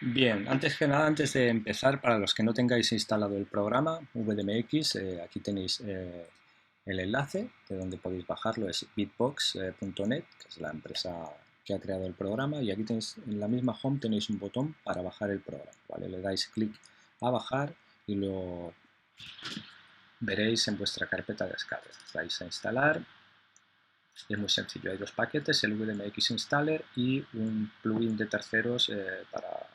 Bien, antes que nada, antes de empezar, para los que no tengáis instalado el programa VDMX, aquí tenéis el enlace de donde podéis bajarlo, es bitbox.net, que es la empresa que ha creado el programa, y aquí tenéis, en la misma home tenéis un botón para bajar el programa, ¿vale? Le dais clic a bajar y lo veréis en vuestra carpeta de descarga. Dais a instalar. Es muy sencillo, hay dos paquetes, el VDMX Installer y un plugin de terceros para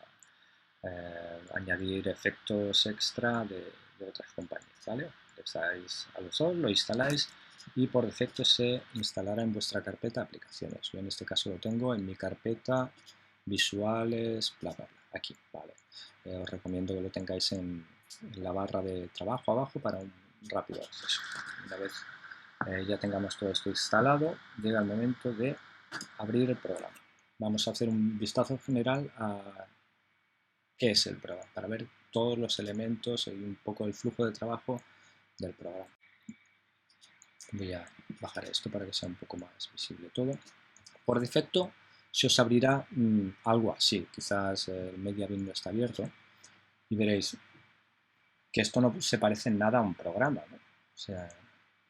añadir efectos extra de otras compañías, ¿vale? Le dais a los dos, lo instaláis y por defecto se instalará en vuestra carpeta aplicaciones. Yo en este caso lo tengo en mi carpeta visuales, bla, bla, bla, aquí, ¿vale? Os recomiendo que lo tengáis en la barra de trabajo abajo para un rápido acceso. Una vez ya tengamos todo esto instalado, llega el momento de abrir el programa. Vamos a hacer un vistazo general a qué es el programa, para ver todos los elementos y un poco el flujo de trabajo del programa. Voy a bajar esto para que sea un poco más visible todo. Por defecto se os abrirá algo así, quizás el MediaBin no está abierto y veréis que esto no se parece en nada a un programa, ¿no? O sea,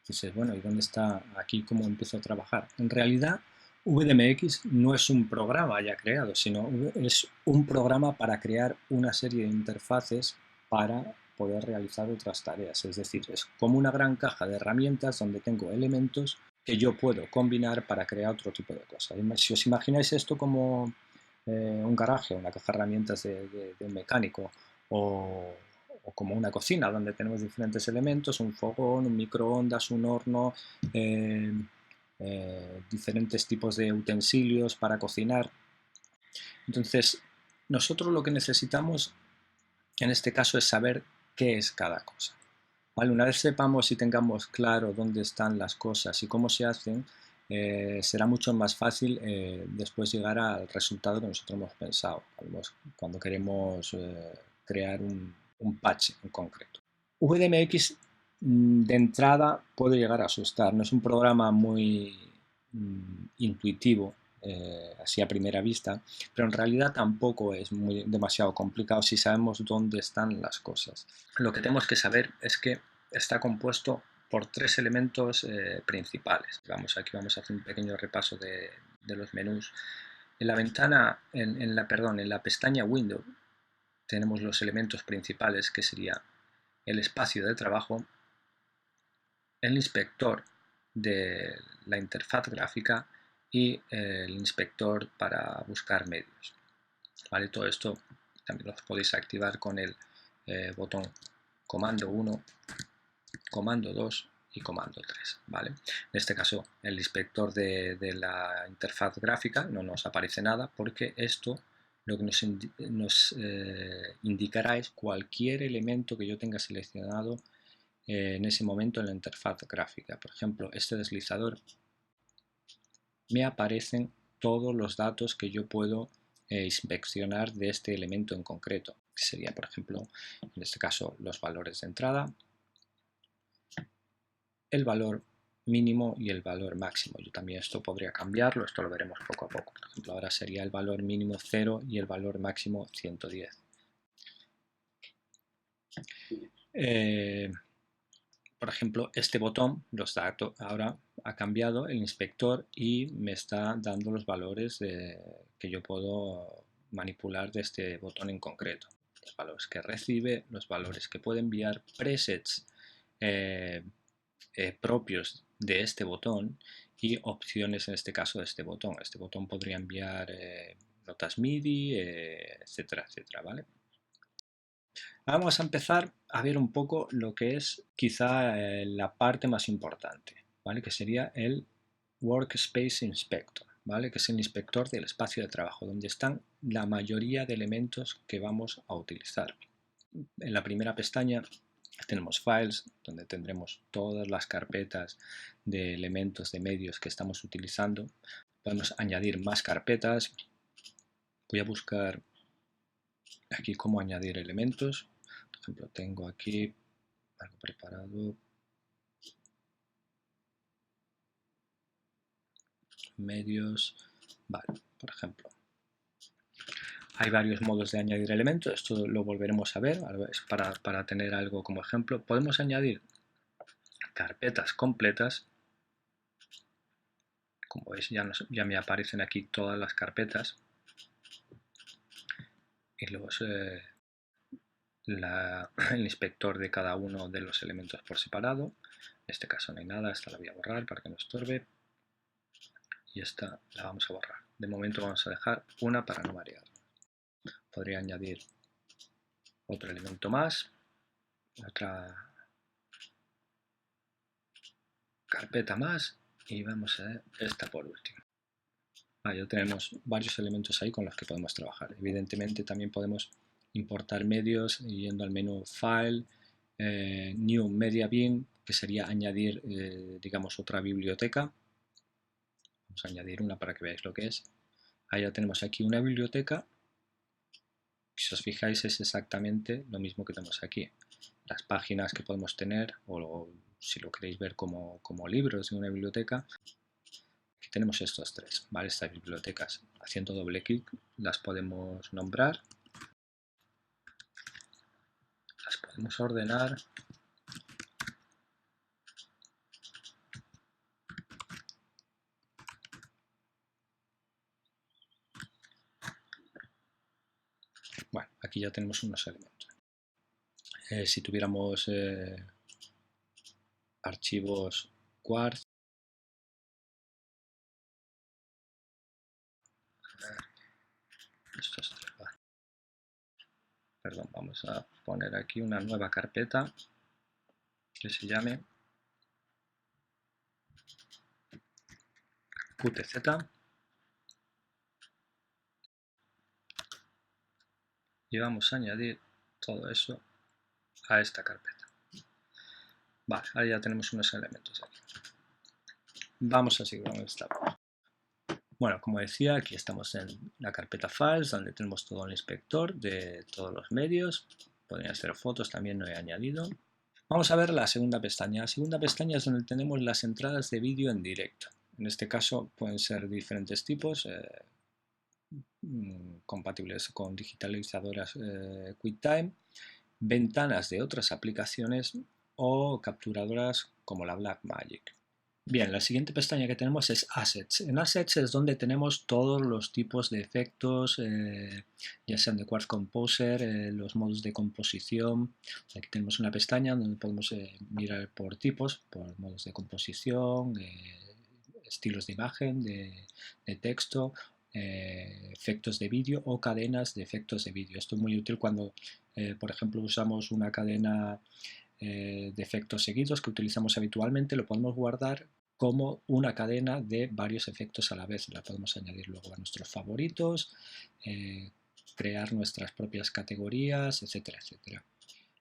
dices, bueno, ¿y dónde está aquí cómo empiezo a trabajar? En realidad, VDMX no es un programa ya creado, sino es un programa para crear una serie de interfaces para poder realizar otras tareas. Es decir, es como una gran caja de herramientas donde tengo elementos que yo puedo combinar para crear otro tipo de cosas. Si os imagináis esto como un garaje, una caja de herramientas de un mecánico o, o como una cocina donde tenemos diferentes elementos, un fogón, un microondas, un horno, eh, diferentes tipos de utensilios para cocinar. Entonces, nosotros lo que necesitamos en este caso es saber qué es cada cosa. ¿Vale? Una vez sepamos y tengamos claro dónde están las cosas y cómo se hacen, será mucho más fácil después llegar al resultado que nosotros hemos pensado cuando queremos crear un patch en concreto. VDMX de entrada puede llegar a asustar, no es un programa muy intuitivo, así a primera vista, pero en realidad tampoco es demasiado complicado si sabemos dónde están las cosas. Lo que tenemos que saber es que está compuesto por tres elementos principales. Aquí vamos a hacer un pequeño repaso de los menús. En la ventana, en la pestaña Window tenemos los elementos principales, que sería el espacio de trabajo, el inspector de la interfaz gráfica y el inspector para buscar medios. ¿Vale? Todo esto también lo podéis activar con el botón comando 1, comando 2 y comando 3. ¿Vale? En este caso el inspector de la interfaz gráfica no nos aparece nada porque esto lo que nos indicará es cualquier elemento que yo tenga seleccionado en ese momento en la interfaz gráfica. Por ejemplo, este deslizador me aparecen todos los datos que yo puedo inspeccionar de este elemento en concreto, que sería, por ejemplo, en este caso, los valores de entrada, el valor mínimo y el valor máximo. Yo también esto podría cambiarlo, esto lo veremos poco a poco. Por ejemplo, ahora sería el valor mínimo 0 y el valor máximo 110. Por ejemplo, este botón, los datos, ahora ha cambiado el inspector y me está dando los valores que yo puedo manipular de este botón en concreto. Los valores que recibe, los valores que puede enviar, presets propios de este botón y opciones en este caso de este botón. Este botón podría enviar notas MIDI, etcétera, etcétera, ¿vale? Vamos a empezar a ver un poco lo que es quizá la parte más importante, ¿vale? Que sería el Workspace Inspector, ¿vale? Que es el inspector del espacio de trabajo, donde están la mayoría de elementos que vamos a utilizar. En la primera pestaña tenemos Files, donde tendremos todas las carpetas de elementos de medios que estamos utilizando. Podemos añadir más carpetas. Voy a buscar aquí cómo añadir elementos. Por ejemplo, tengo aquí algo preparado, medios, vale, por ejemplo. Hay varios modos de añadir elementos, esto lo volveremos a ver para tener algo como ejemplo. Podemos añadir carpetas completas. Como veis ya me aparecen aquí todas las carpetas y el inspector de cada uno de los elementos por separado. En este caso no hay nada, esta la voy a borrar para que no estorbe y esta la vamos a borrar. De momento vamos a dejar una para no marear. Podría añadir otro elemento más, otra carpeta más y vamos a ver esta por último. Ya tenemos varios elementos ahí con los que podemos trabajar. Evidentemente también podemos importar medios yendo al menú File, New Media Bin, que sería añadir, digamos, otra biblioteca. Vamos a añadir una para que veáis lo que es. Ahí ya tenemos aquí una biblioteca. Si os fijáis es exactamente lo mismo que tenemos aquí. Las páginas que podemos tener, o si lo queréis ver como libros de una biblioteca, aquí tenemos estos tres, ¿vale? Estas bibliotecas. Haciendo doble clic las podemos nombrar, las podemos ordenar Bueno, aquí ya tenemos unos elementos. Si tuviéramos archivos Quartz, perdón, vamos a poner aquí una nueva carpeta que se llame Qtz y vamos a añadir todo eso a esta carpeta. Vale, ahora ya tenemos unos elementos aquí. Vamos a seguir con esta. Bueno, como decía, aquí estamos en la carpeta Files, donde tenemos todo el inspector de todos los medios. Podrían ser fotos, también no he añadido. Vamos a ver la segunda pestaña. La segunda pestaña es donde tenemos las entradas de vídeo en directo. En este caso pueden ser diferentes tipos, compatibles con digitalizadoras QuickTime, ventanas de otras aplicaciones o capturadoras como la Blackmagic. Bien, la siguiente pestaña que tenemos es Assets. En Assets es donde tenemos todos los tipos de efectos, ya sean de Quartz Composer, los modos de composición. Aquí tenemos una pestaña donde podemos mirar por tipos, por modos de composición, estilos de imagen, de texto, efectos de vídeo o cadenas de efectos de vídeo. Esto es muy útil cuando, por ejemplo, usamos una cadena de efectos seguidos que utilizamos habitualmente, lo podemos guardar como una cadena de varios efectos a la vez. La podemos añadir luego a nuestros favoritos, crear nuestras propias categorías, etcétera, etcétera.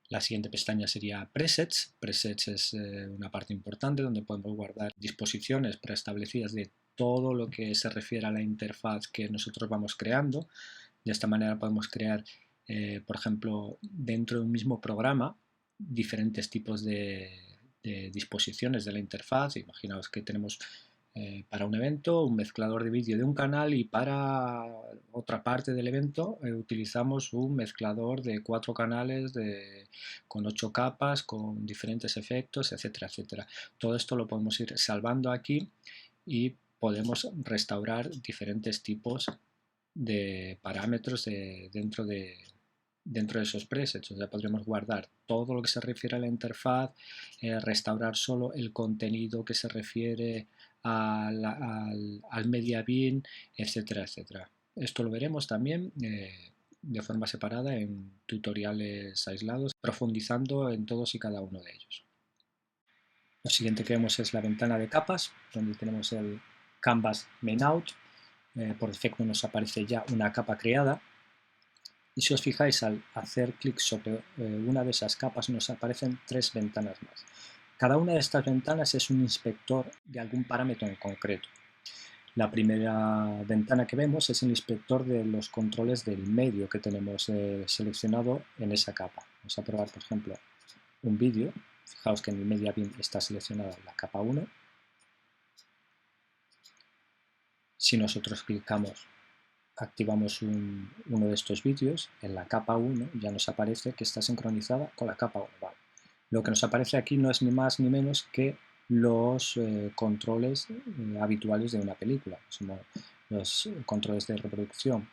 La siguiente pestaña sería Presets. Presets es una parte importante donde podemos guardar disposiciones preestablecidas de todo lo que se refiere a la interfaz que nosotros vamos creando. De esta manera podemos crear, por ejemplo, dentro de un mismo programa, diferentes tipos de disposiciones de la interfaz. Imaginaos que tenemos para un evento un mezclador de vídeo de un canal y para otra parte del evento utilizamos un mezclador de 4 canales con 8 capas, con diferentes efectos, etcétera, etcétera. Todo esto lo podemos ir salvando aquí y podemos restaurar diferentes tipos de parámetros dentro de esos presets. O sea, podremos guardar todo lo que se refiere a la interfaz, restaurar solo el contenido que se refiere al media bin, etcétera, etcétera. Esto lo veremos también de forma separada en tutoriales aislados, profundizando en todos y cada uno de ellos. Lo siguiente que vemos es la ventana de capas, donde tenemos el Canvas Mainout. Por defecto nos aparece ya una capa creada. Y si os fijáis, al hacer clic sobre una de esas capas nos aparecen 3 ventanas más. Cada una de estas ventanas es un inspector de algún parámetro en concreto. La primera ventana que vemos es el inspector de los controles del medio que tenemos seleccionado en esa capa. Vamos a probar, por ejemplo, un vídeo. Fijaos que en el Media Bin está seleccionada la capa 1. Si nosotros clicamos activamos uno de estos vídeos, en la capa 1 ya nos aparece que está sincronizada con la capa 1. Vale. Lo que nos aparece aquí no es ni más ni menos que los controles habituales de una película, como los controles de reproducción,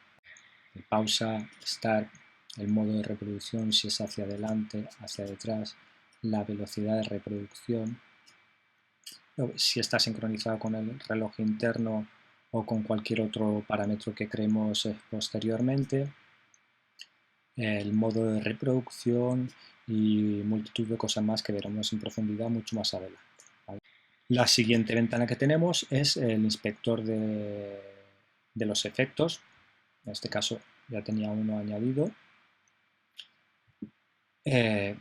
el pausa, start, el modo de reproducción, si es hacia adelante, hacia detrás, la velocidad de reproducción, si está sincronizado con el reloj interno o con cualquier otro parámetro que creemos posteriormente, el modo de reproducción y multitud de cosas más que veremos en profundidad mucho más adelante. ¿Vale? La siguiente ventana que tenemos es el inspector de los efectos. En este caso ya tenía uno añadido.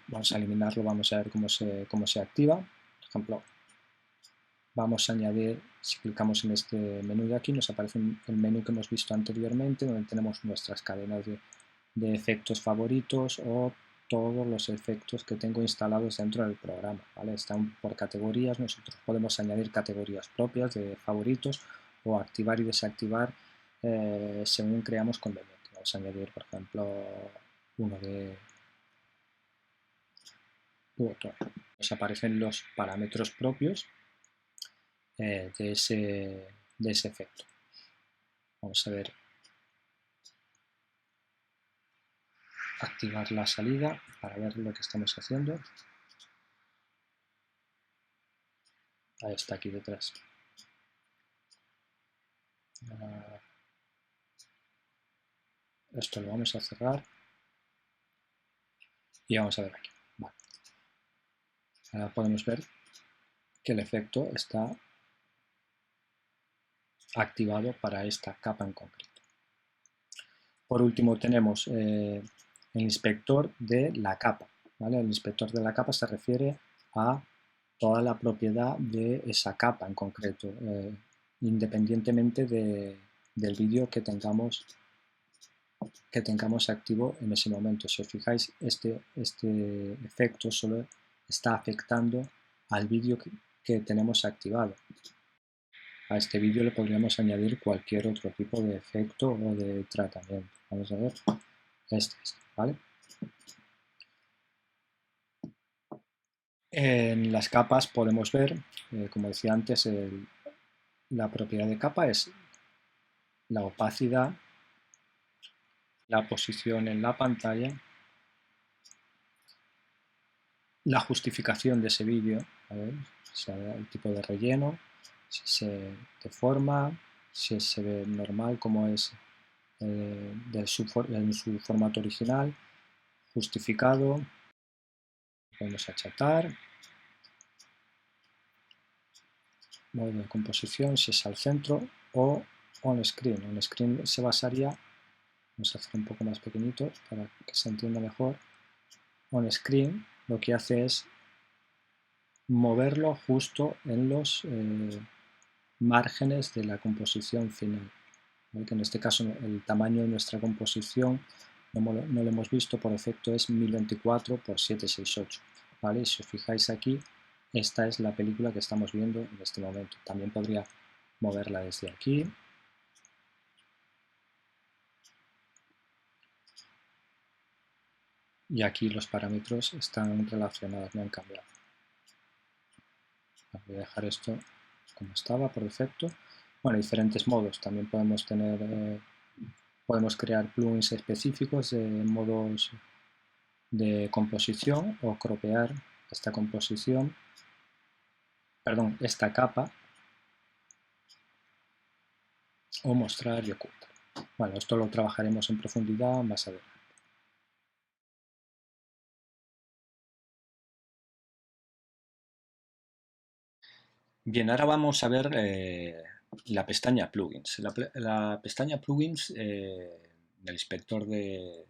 Vamos a eliminarlo, vamos a ver cómo se activa. Por ejemplo, vamos a añadir, si clicamos en este menú de aquí, nos aparece el menú que hemos visto anteriormente, donde tenemos nuestras cadenas de efectos favoritos o todos los efectos que tengo instalados dentro del programa. ¿Vale? Están por categorías, nosotros podemos añadir categorías propias de favoritos o activar y desactivar según creamos conveniente. Vamos a añadir, por ejemplo, uno de otro. Nos aparecen los parámetros propios de ese efecto. Vamos a ver, activar la salida para ver lo que estamos haciendo. Ahí está, aquí detrás. Esto lo vamos a cerrar y vamos a ver aquí. Vale. Ahora podemos ver que el efecto está activado para esta capa en concreto. Por último tenemos el inspector de la capa. ¿Vale? El inspector de la capa se refiere a toda la propiedad de esa capa en concreto, independientemente del vídeo que tengamos activo en ese momento. Si os fijáis, este efecto solo está afectando al vídeo que tenemos activado. A este vídeo le podríamos añadir cualquier otro tipo de efecto o de tratamiento. Vamos a ver este, ¿vale? En las capas podemos ver, como decía antes, la propiedad de capa es la opacidad, la posición en la pantalla, la justificación de ese vídeo, el tipo de relleno, si se deforma, si se ve normal como es en su formato original, justificado, podemos achatar, modo de composición, si es al centro o on screen. On screen se basaría, vamos a hacer un poco más pequeñito para que se entienda mejor. On screen lo que hace es moverlo justo en los márgenes de la composición final. ¿Vale? Que en este caso el tamaño de nuestra composición no lo hemos visto, por defecto es 1024 x 768. ¿Vale? Y si os fijáis aquí, esta es la película que estamos viendo en este momento. También podría moverla desde aquí. Y aquí los parámetros están relacionados, no han cambiado. Voy a dejar esto como estaba por defecto. Bueno, diferentes modos. También podemos tener, podemos crear plugins específicos de modos de composición o cropear esta composición, perdón, esta capa o mostrar y ocultar. Bueno, esto lo trabajaremos en profundidad más adelante. Bien, ahora vamos a ver la pestaña Plugins. La pestaña Plugins del inspector del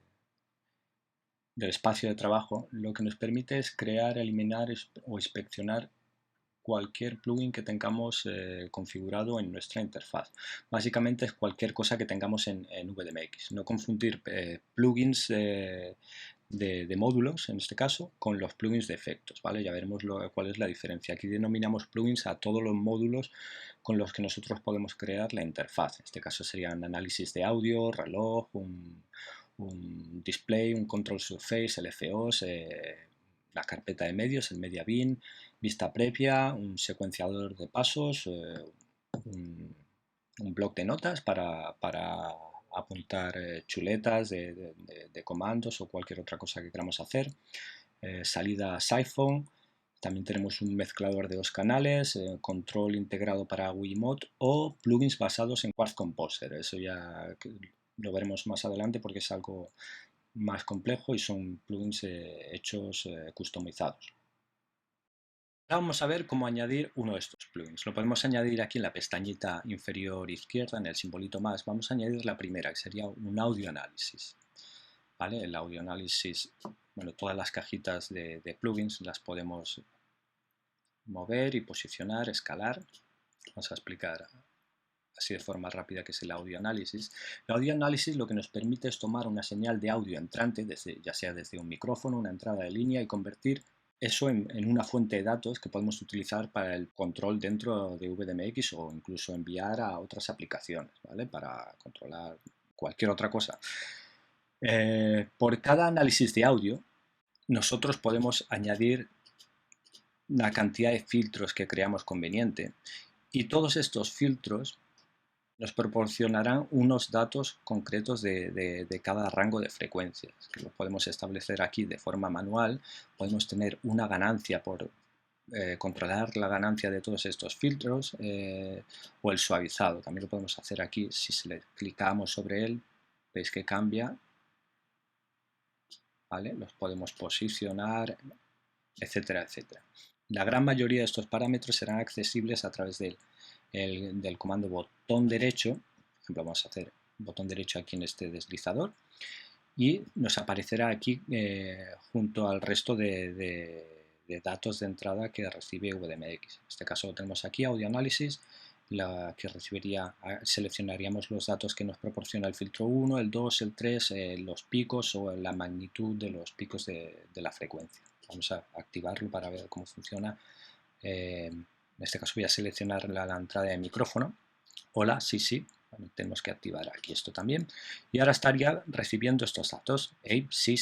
espacio de trabajo lo que nos permite es crear, eliminar o inspeccionar cualquier plugin que tengamos configurado en nuestra interfaz. Básicamente es cualquier cosa que tengamos en VDMX. No confundir plugins de de módulos, en este caso, con los plugins de efectos, ¿vale? Ya veremos cuál es la diferencia. Aquí denominamos plugins a todos los módulos con los que nosotros podemos crear la interfaz. En este caso serían análisis de audio, reloj, un display, un control surface, LFOs, la carpeta de medios, el media bin, vista previa, un secuenciador de pasos, un bloc de notas para apuntar chuletas de comandos o cualquier otra cosa que queramos hacer, salida Siphon, también tenemos un mezclador de 2 canales, control integrado para Wiimote o plugins basados en Quartz Composer. Eso ya lo veremos más adelante porque es algo más complejo y son plugins hechos customizados. Ahora vamos a ver cómo añadir uno de estos plugins. Lo podemos añadir aquí en la pestañita inferior izquierda, en el simbolito más. Vamos a añadir la primera, que sería un audio análisis. ¿Vale? El audio análisis, bueno, todas las cajitas de plugins las podemos mover y posicionar, escalar. Vamos a explicar así de forma rápida qué es el audio análisis. El audio análisis lo que nos permite es tomar una señal de audio entrante, ya sea desde un micrófono, una entrada de línea, y convertir eso en una fuente de datos que podemos utilizar para el control dentro de VDMX o incluso enviar a otras aplicaciones, ¿vale? Para controlar cualquier otra cosa. Por cada análisis de audio, nosotros podemos añadir la cantidad de filtros que creamos conveniente, y todos estos filtros nos proporcionarán unos datos concretos de cada rango de frecuencias, que lo podemos establecer aquí de forma manual. Podemos tener una ganancia por controlar la ganancia de todos estos filtros, o el suavizado. También lo podemos hacer aquí. Si le clicamos sobre él, veis que cambia, ¿vale? Los podemos posicionar, etcétera, etcétera. La gran mayoría de estos parámetros serán accesibles a través del comando botón derecho. Por ejemplo, vamos a hacer botón derecho aquí en este deslizador y nos aparecerá aquí junto al resto de datos de entrada que recibe VDMX. En este caso lo tenemos aquí, audio análisis, la que recibiría, seleccionaríamos los datos que nos proporciona el filtro 1, el 2, el 3, los picos o la magnitud de los picos de la frecuencia. Vamos a activarlo para ver cómo funciona. En este caso voy a seleccionar la entrada de micrófono. Hola, sí. Bueno, tenemos que activar aquí esto también. Y ahora estaría recibiendo estos datos. Hey, sí.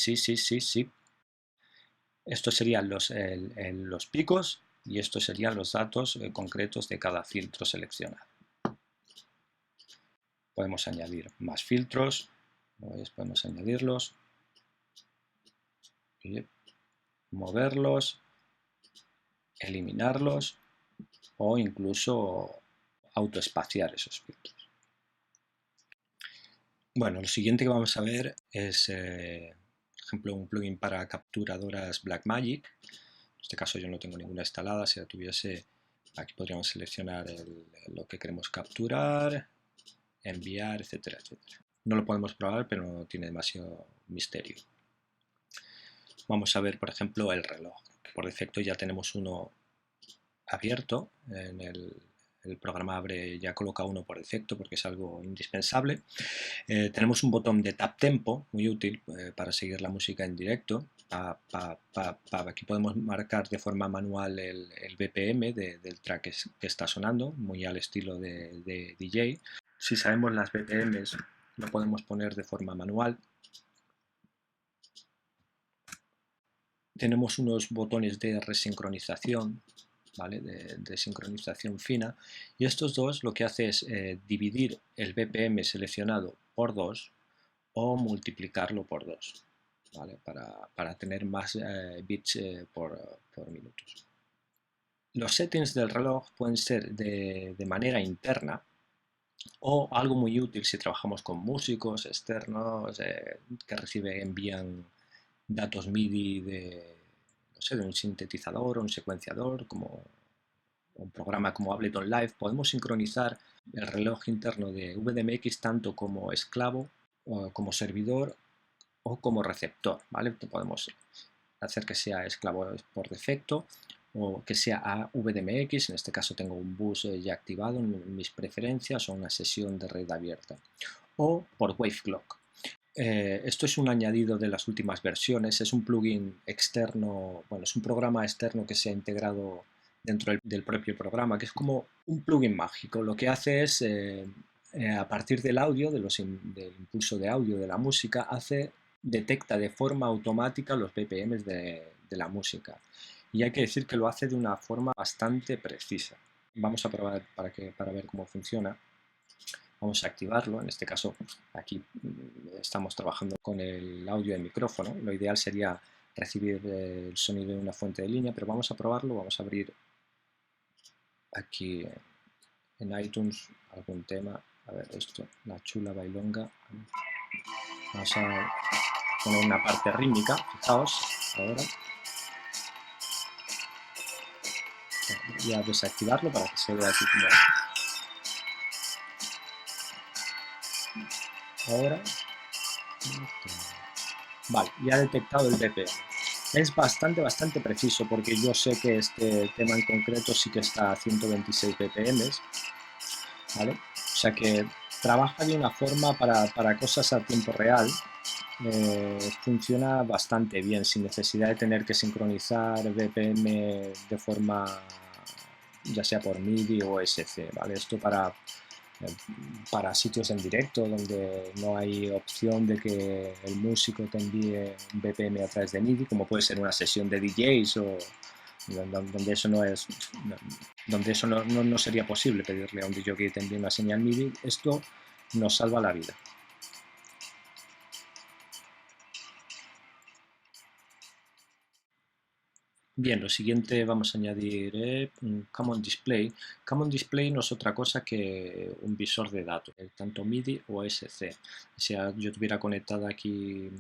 Estos serían los picos y estos serían los datos concretos de cada filtro seleccionado. Podemos añadir más filtros. Podemos añadirlos. Y moverlos, eliminarlos o incluso autoespaciar esos filtros. Bueno, lo siguiente que vamos a ver es, por ejemplo, un plugin para capturadoras Blackmagic. En este caso yo no tengo ninguna instalada. Si la tuviese, aquí podríamos seleccionar lo que queremos capturar, enviar, etcétera, etcétera. No lo podemos probar, pero no tiene demasiado misterio. Vamos a ver, por ejemplo, el reloj. Por defecto ya tenemos uno abierto. En el programa abre, ya coloca uno por defecto porque es algo indispensable. Tenemos un botón de tap tempo muy útil para seguir la música en directo. Aquí podemos marcar de forma manual el BPM del track que está sonando, muy al estilo de DJ. Si sabemos las BPMs, lo podemos poner de forma manual. Tenemos unos botones de resincronización, ¿vale? de sincronización fina, y estos dos lo que hace es dividir el BPM seleccionado por 2 o multiplicarlo por 2, ¿vale? para tener más bits por minutos. Los settings del reloj pueden ser de manera interna o algo muy útil si trabajamos con músicos externos que envían datos MIDI de un sintetizador o un secuenciador, como un programa como Ableton Live. Podemos sincronizar el reloj interno de VDMX tanto como esclavo, como servidor o como receptor, ¿vale? Podemos hacer que sea esclavo por defecto o que sea a VDMX. En este caso tengo un bus ya activado en mis preferencias o una sesión de red abierta, o por Wave Clock. Esto es un añadido de las últimas versiones, es un plugin externo, bueno, es un programa externo que se ha integrado dentro del propio programa, que es como un plugin mágico. Lo que hace es, a partir del audio, del impulso de audio de la música, detecta de forma automática los BPMs de la música. Y hay que decir que lo hace de una forma bastante precisa. Vamos a probar para ver cómo funciona. Vamos a activarlo, en este caso aquí estamos trabajando con el audio de micrófono, lo ideal sería recibir el sonido de una fuente de línea, pero vamos a probarlo, vamos a abrir aquí en iTunes algún tema, a ver esto, la chula bailonga, vamos a poner una parte rítmica, fijaos, ahora, voy a desactivarlo para que se vea así como ahora, vale, ya ha detectado el BPM. Es bastante preciso porque yo sé que este tema en concreto sí que está a 126 BPM, ¿vale? O sea que trabaja de una forma para cosas a tiempo real, funciona bastante bien sin necesidad de tener que sincronizar BPM de forma ya sea por MIDI o SC, ¿vale? Esto para sitios en directo donde no hay opción de que el músico te envíe un BPM a través de MIDI, como puede ser una sesión de DJs o donde eso no es donde eso no sería posible pedirle a un DJ que te envíe una señal MIDI. Esto nos salva la vida. Bien, lo siguiente vamos a añadir un Common Display. Common Display no es otra cosa que un visor de datos, tanto MIDI o SC. Si yo tuviera conectada aquí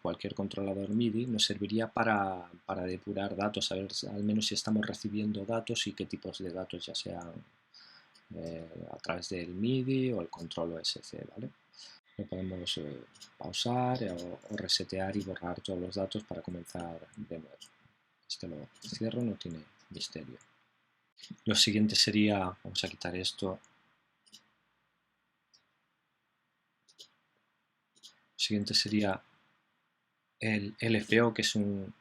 cualquier controlador MIDI, nos serviría para depurar datos, saber al menos si estamos recibiendo datos y qué tipos de datos, ya sean a través del MIDI o el control OSC, ¿vale? Lo podemos pausar o resetear y borrar todos los datos para comenzar de nuevo. Este lo cierro, no tiene misterio. Lo siguiente sería, vamos a quitar esto. Lo siguiente sería el LFO, que es un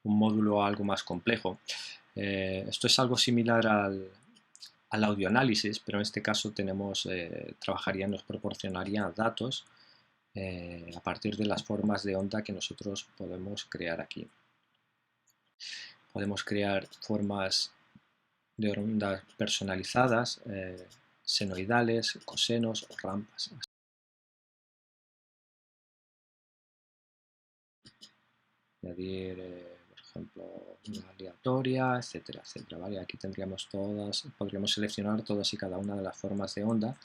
módulo algo más complejo. Esto es algo similar al audioanálisis, pero en este caso nos proporcionaría datos a partir de las formas de onda que nosotros podemos crear aquí. Podemos crear formas de ondas personalizadas, senoidales, cosenos o rampas. Añadir, por ejemplo, una aleatoria, etcétera, etcétera. ¿Vale? Aquí podríamos seleccionar todas y cada una de las formas de onda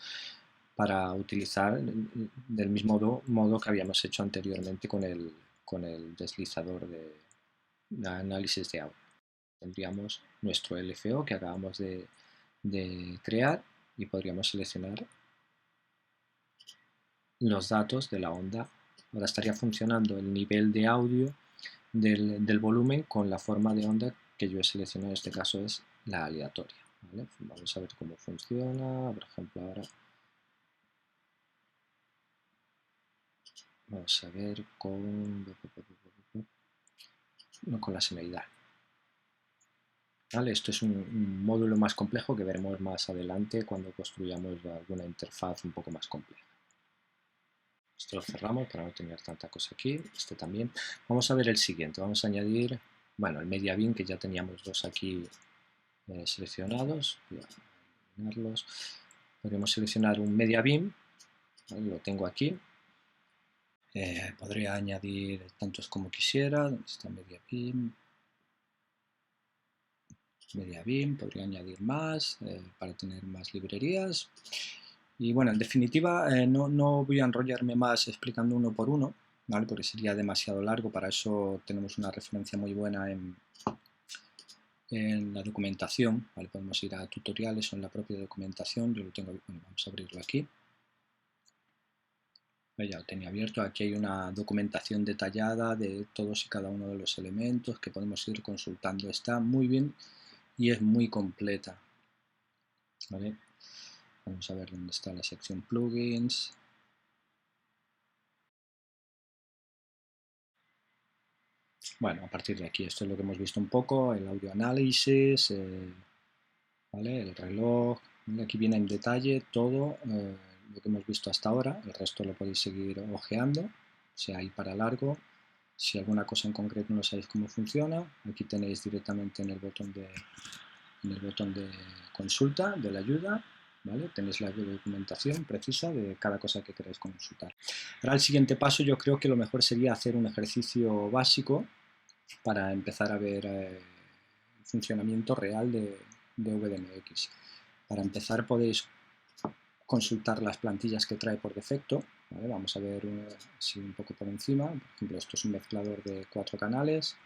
para utilizar del mismo modo que habíamos hecho anteriormente con el deslizador de análisis de audio. Tendríamos nuestro LFO que acabamos de crear y podríamos seleccionar los datos de la onda. Ahora estaría funcionando el nivel de audio del volumen con la forma de onda que yo he seleccionado, en este caso es la aleatoria. ¿Vale? Vamos a ver cómo funciona, por ejemplo ahora vamos a ver con la senoidal. ¿Vale? Esto es un módulo más complejo que veremos más adelante cuando construyamos alguna interfaz un poco más compleja. Esto lo cerramos para no tener tanta cosa aquí. Este también. Vamos a ver el siguiente. Vamos a añadir, bueno, el media bin, que ya teníamos dos aquí seleccionados. Voy a eliminarlos. Podríamos seleccionar un media bin. ¿Vale? Lo tengo aquí. Podría añadir tantos como quisiera. ¿Dónde está media bin? Media bin. Podría añadir más para tener más librerías. Y bueno, en definitiva, no voy a enrollarme más explicando uno por uno, ¿vale? Porque sería demasiado largo. Para eso tenemos una referencia muy buena en la documentación, ¿vale? Podemos ir a tutoriales o en la propia documentación. Yo lo tengo, bueno, vamos a abrirlo aquí. Ya lo tenía abierto. Aquí hay una documentación detallada de todos y cada uno de los elementos que podemos ir consultando. Está muy bien y es muy completa, ¿vale? Vamos a ver dónde está la sección plugins. Bueno, a partir de aquí, esto es lo que hemos visto un poco, el audio análisis, ¿vale? El reloj, ¿vale? Aquí viene en detalle todo lo que hemos visto hasta ahora, el resto lo podéis seguir ojeando, si hay para largo, si alguna cosa en concreto no sabéis cómo funciona, aquí tenéis directamente en el botón de consulta de la ayuda, ¿vale? Tenéis la documentación precisa de cada cosa que queráis consultar. Ahora el siguiente paso yo creo que lo mejor sería hacer un ejercicio básico para empezar a ver el funcionamiento real de VDMX. Para empezar podéis consultar las plantillas que trae por defecto, ¿vale? Vamos a ver así un poco por encima. Por ejemplo, esto es un mezclador de 4 canales,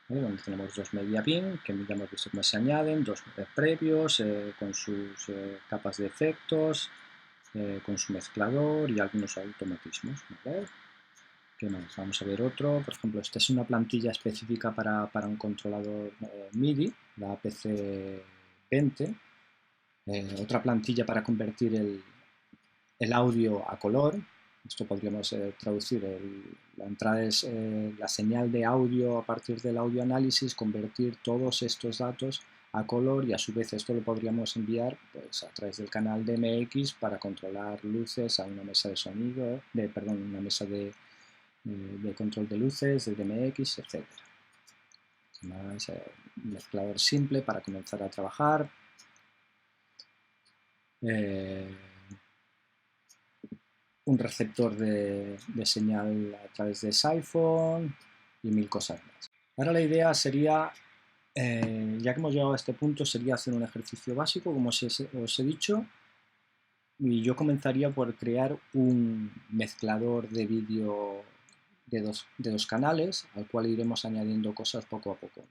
¿vale? Donde tenemos dos media bin, que ya hemos visto cómo se añaden, dos previos con sus capas de efectos, con su mezclador y algunos automatismos, ¿vale? ¿Qué más? Vamos a ver otro. Por ejemplo, esta es una plantilla específica para un controlador MIDI, la APC20. Otra plantilla para convertir el audio a color. Esto podríamos traducir. La entrada es la señal de audio a partir del audio análisis, convertir todos estos datos a color y a su vez esto lo podríamos enviar pues, a través del canal DMX para controlar luces a una mesa de sonido, una mesa de control de luces, de DMX, etc. Además, un mezclador simple para comenzar a trabajar. Un receptor de señal a través de Siphon y mil cosas más. Ahora la idea sería, ya que hemos llegado a este punto, sería hacer un ejercicio básico, como os he dicho, y yo comenzaría por crear un mezclador de vídeo de dos canales, al cual iremos añadiendo cosas poco a poco.